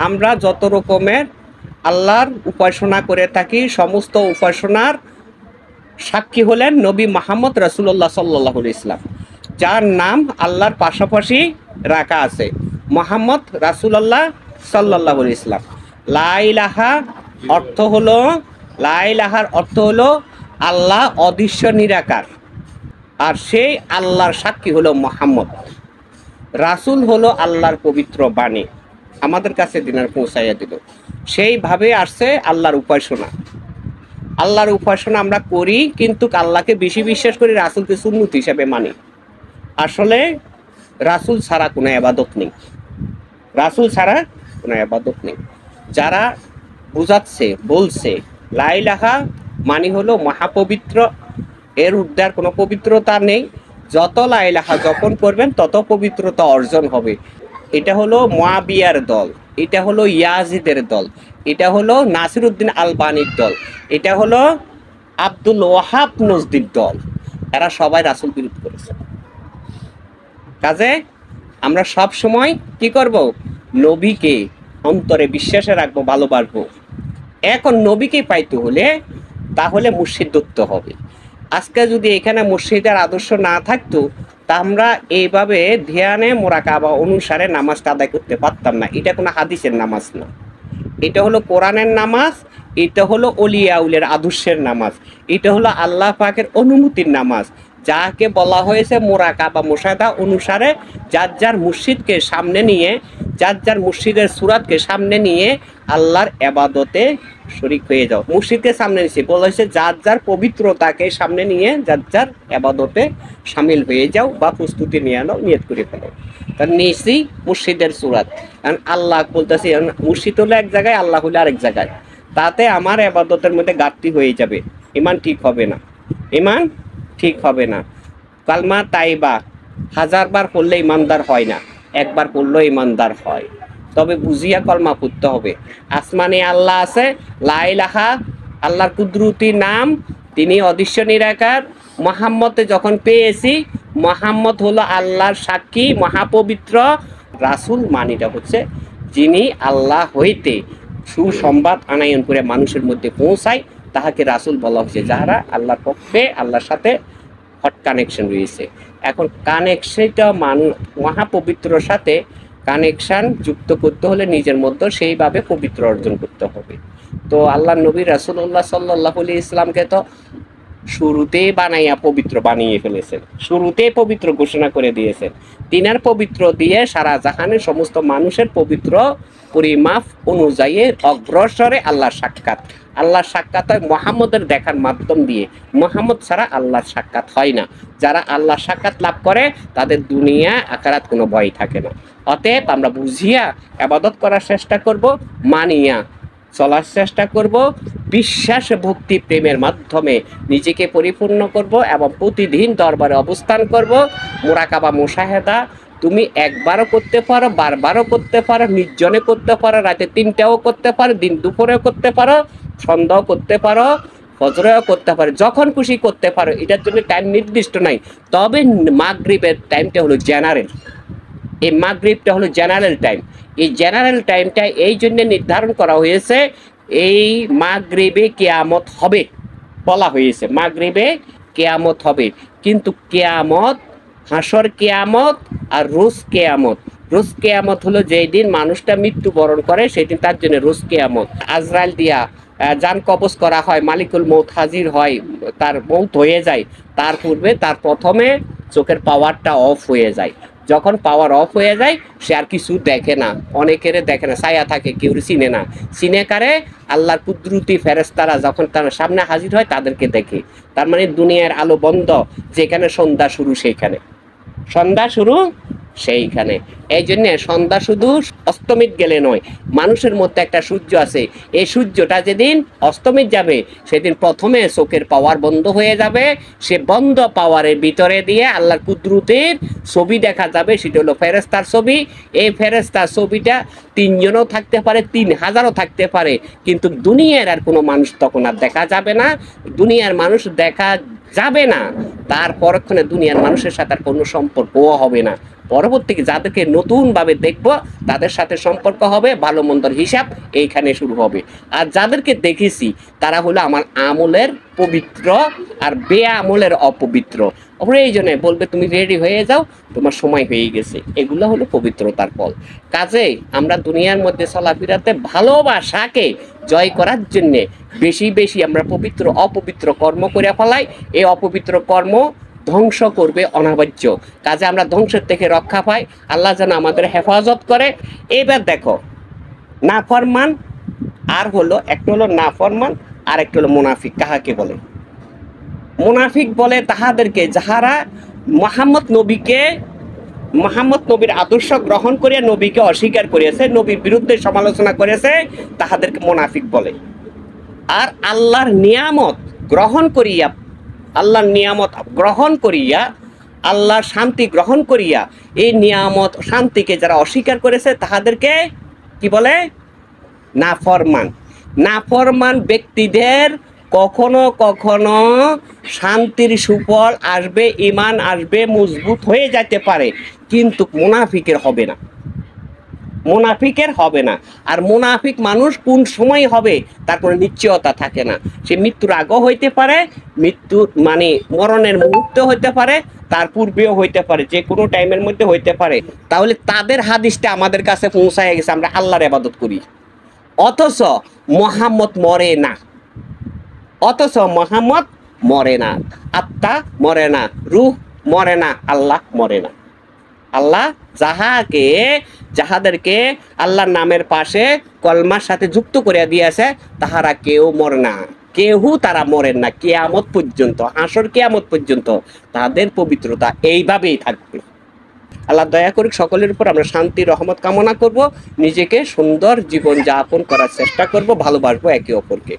আমরা যত রকমের আল্লাহর উপাসনা করে থাকি, সমস্ত উপাসনার সাক্ষী হলেন নবী মুহাম্মদ রাসূলুল্লাহ সাল্লাল্লাহু আলাইহি ইসলাম, যার নাম আল্লাহর পাশাপাশি রাখা আছে মুহাম্মদ রাসূলুল্লাহ সাল্লাল্লাহু আলাইহি ইসলাম। লা ইলাহা অর্থ হলো, লা ইলাহার অর্থ হলো আল্লাহ অদৃশ্য নিরাকার, আর সেই আল্লাহর সাক্ষী হলো মুহাম্মদ। রাসূল হলো আল্লাহর পবিত্র বাণী, আমাদের কাছে দিনার পৌঁছাইয়া দিল। সেইভাবে আসছে আল্লাহর উপাসনা। আল্লাহর উপাসনা আমরা করি, কিন্তু আল্লাহকে বেশি বিশ্বাস করি, রাসূলকে সুন্নত হিসেবে মানি। আসলে রাসূল ছাড়া কোনো ইবাদত নেই, রাসূল ছাড়া কোনো ইবাদত নেই। যারা বুঝাচ্ছে, বলছে লা ইলাহা মানে হলো মহাপবিত্র, এর ঊর্ধ্বে আর কোনো পবিত্রতা নেই। যত লা ইলাহা যখন করবেন তত পবিত্রতা অর্জন হবে। এটা হলো মুয়াবিয়ার দল, এটা হলো ইয়াজিদের দল, এটা হলো নাসিরউদ্দিন আলবানির দল, এটা হলো আব্দুল ওয়াহাব নজদির দল। এরা সবাই রাসূল বিরোধ করেছে। কাজে আমরা সব সময় কি করব? নবীকে অন্তরে বিশ্বাসে রাখবো, ভালোবাসবো। এখন নবীকে পাইতে হলে তাহলে মুর্শিদ ধরতে হবে। আজকে যদি এখানে মুর্শিদের আদর্শ না থাকতো, তা আমরা এইভাবে ধ্যানে মোরাকাবা অনুসারে নামাজটা আদায় করতে পারতাম না। এটা কোনো হাদিসের নামাজ না, এটা হলো কোরআনের নামাজ, এটা হলো অলিয়াউলের আদর্শের নামাজ, এটা হলো আল্লাহ পাকের অনুমতির নামাজ, যাকে বলা হয়েছে মোরাকাবা মুশাহাদা অনুসারে যার যার মুর্শিদকে সামনে নিয়ে, যার যার মুর্শিদের সুরাতকে সামনে নিয়ে আল্লাহর ইবাদতে শরীক হয়ে যাও। মুর্শিদকে সামনে নিয়েছে বলা হয়েছে যার যার পবিত্রতাকে সামনে নিয়ে যার যার ইবাদতে শামিল হয়ে যাও বা প্রস্তুতি নিয়ে আনো, নিয়ত করে ফেলো। তার নিয়েছি মুর্শিদের সুরাত, কারণ আল্লাহ বলতেছি মুর্শিদ হলো এক জায়গায়, আল্লাহ হলো আরেক জায়গায়। তাতে আমার ইবাদতের মধ্যে ঘাটতি হয়ে যাবে, ইমান ঠিক হবে না, ইমান ঠিক হবে না। কালমা তাইবা 1000 বার পড়লে ইমানদার হয় না, একবার পড়লেও ইমানদার হয়। তবে বুঝিয়া কলমা পড়তে হবে। আসমানে আল্লাহ আছে, লা ইলাহা আল্লাহর কুদরতি নাম, তিনি অদৃশ্য নিরাকার। মুহাম্মদে যখন পেয়েছি, মুহাম্মদ হলো আল্লাহর সাক্ষী, মহাপবিত্র। রাসূল মানিটা হচ্ছে যিনি আল্লাহ হইতে সুসংবাদ আনায়ন করে মানুষের মধ্যে পৌঁছায়, তাহাকে রাসূল বলা হয়েছে। যারা আল্লাহর পক্ষে, আল্লাহর সাথে হট কানেকশন রয়েছে। এখন কানেকশনটা মহাপবিত্রর সাথে কানেকশান যুক্ত করতে হলে নিজের মধ্যে সেইভাবে পবিত্র অর্জন করতে হবে। তো আল্লাহ নবী রাসূলুল্লাহ সাল্লাল্লাহু আলাইহি ইসলামকে তো শুরুতেই বানাইয়া পবিত্র বানিয়ে ফেলেছেন, শুরুতেই পবিত্র ঘোষণা করে দিয়েছেন। তিনার পবিত্র দিয়ে সারা জাহানের সমস্ত মানুষের পবিত্র পরিমাপ অনুযায়ী অগ্রসরে আল্লাহর সাক্ষাৎ। আল্লাহর সাক্ষাৎ হয় মুহাম্মদের দেখার মাধ্যম দিয়ে, মুহাম্মদ ছাড়া আল্লাহর সাক্ষাৎ হয় না। যারা আল্লাহর সাক্ষাৎ লাভ করে তাদের দুনিয়া আখিরাত কোনো ভয় থাকে না। অতএব আমরা বুঝিয়া ইবাদত করার চেষ্টা করব, মানিয়া চলার চেষ্টা করব, বিশ্বাস ভক্তি প্রেমের মাধ্যমে নিজেকে পরিপূর্ণ করব এবং প্রতিদিন দরবারে অবস্থান করব। মুরাকাবা মুশাহাদা তুমি একবারও করতে পারো, বারবারও করতে পারো, নির্জনে করতে পারো, রাতে 3টাও করতে পারো, দিন দুপুরেও করতে পারো, সন্ধ্যাও করতে পারো, ফজরেও করতে পারো, যখন খুশি করতে পারো। এটার জন্য টাইম নির্দিষ্ট নাই। তবে মাগরিবের টাইমটা হলো জেনারেল, এই মাগরিবটা হলো জেনারেল টাইম। এই জেনারেল টাইমটা এই জন্য নির্ধারণ করা হয়েছে, এই মাগরিবে কিয়ামত হবে বলা হয়েছে, মাগরিবে কিয়ামত হবে। কিন্তু কিয়ামত হাসর কিয়ামত আর রোজ কিয়ামত। রোজ কিয়ামত হলো যেই দিন মানুষটা মৃত্যুবরণ করে, সেই দিন তার জন্য রোজ কিয়ামত। আজরাইল দিয়া জান কবজ করা হয়, মালিকুল মৌত হাজির হয়, তার মৌত হয়ে যায়, তার পূর্বে তার প্রথমে চোখের পাওয়ারটা অফ হয়ে যায়। যখন পাওয়ার অফ হয়ে যায় সে আর কিছু দেখে না, অনেকের দেখে না, ছায়া থাকে, কেউ চিনে না। চিনে কারে? আল্লাহর কুদরতি ফেরেশতারা যখন তার সামনে হাজির হয় তাদেরকে দেখে। তার মানে দুনিয়ার আলো বন্ধ, যেখানে সন্ধ্যা শুরু সেইখানে, সন্ধ্যা শুরু সেইখানে। এই জন্যে সন্ধ্যা শুধু অস্তমিত গেলে নয়, মানুষের মধ্যে একটা সূর্য আছে, এই সূর্যটা যেদিন অস্তমিত যাবে সেদিন প্রথমে চোখের পাওয়ার বন্ধ হয়ে যাবে। সে বন্ধ পাওয়ারের ভিতরে দিয়ে আল্লাহর কুদরতের ছবি দেখা যাবে, সেটা হলো ফেরেশতার ছবি। এই ফেরেশতার ছবিটা 3 জনও থাকতে পারে, 3000ও থাকতে পারে, কিন্তু দুনিয়ার আর কোনো মানুষ তখন আর দেখা যাবে না। দুনিয়ার মানুষ দেখা যাবে না, তার পরক্ষণে দুনিয়ার মানুষের সাথে আর কোনো সম্পর্কও হবে না। পরবর্তীতে যাদেরকে নতুনভাবে দেখব তাদের সাথে সম্পর্ক হবে, ভালো মন্দর হিসাব এইখানে শুরু হবে। আর যাদেরকে দেখেছি তারা হলো আমার আমলের পবিত্র আর আমলের অপবিত্র। প্রয়োজনে বলবে তুমি রেডি হয়ে যাও, তোমার সময় হয়ে গেছে। এগুলো হলো পবিত্রতার ফল। কাজেই আমরা দুনিয়ার মধ্যে চলাফেরাতে ভালোবাসাকে জয় করার জন্যে বেশি বেশি আমরা পবিত্র অপবিত্র কর্ম করে ফেলাই। এই অপবিত্র কর্ম ধ্বংস করবে অনাবার্য। কাজে আমরা ধ্বংসের থেকে রক্ষা পাই। আল্লাহ যেন আমাদের হেফাজত করে। এবার দেখো, নাফরমান আর হলো একটা হলো নাফরমান আর একটা হলো মুনাফিক। কাহাকে বলে? মুনাফিক বলে তাহাদেরকে যাহারা মুহাম্মদ নবীর আদর্শ গ্রহণ করিয়া নবীকে অস্বীকার করিয়াছে, নবীর বিরুদ্ধে সমালোচনা করেছে, তাহাদেরকে মুনাফিক বলে। আর আল্লাহর নিয়ামত গ্রহণ করিয়া আল্লাহর শান্তি গ্রহণ করিয়া এই নিয়ামত শান্তিকে যারা অস্বীকার করেছে তাহাদেরকে কি বলে? নাফরমান। নাফরমান ব্যক্তিদের কখনো কখনো শান্তির সুফল আসবে, ঈমান আসবে, মজবুত হয়ে যেতে পারে, কিন্তু মুনাফিকের হবে না। মুনাফিকের হবে না। আর মুনাফিক মানুষ কোন সময় হবে তার কোনো নিশ্চয়তা থাকে না। সে মৃত্যুর আগেও হইতে পারে, মৃত্যুর মানে মরণের মুহূর্তে হইতে পারে, তার পূর্বেও হইতে পারে, যে কোনো টাইমের মধ্যে হইতে পারে। তাহলে তাদের হাদিসটা আমাদের কাছে পৌঁছায় গেছে, আমরা আল্লাহর ইবাদত করি, অথচ মুহাম্মদ মরে না। আত্মা মরে না, রূহ মরে না, আল্লাহ মরে না। আল্লাহ যাহাদেরকে আল্লাহর নামের পাশে কলমার সাথে যুক্ত করে দিয়েছে তাহারা কেউ মরে না, তারা মরেন না কিয়ামত পর্যন্ত, হাসর কিয়ামত পর্যন্ত তাদের পবিত্রতা এইভাবেই থাকবে। আল্লাহ দয়া করুক সকলের উপর। আমরা শান্তি রহমত কামনা করব, নিজেকে সুন্দর জীবন যাপন করার চেষ্টা করব, ভালোবাসবো একে অপরকে।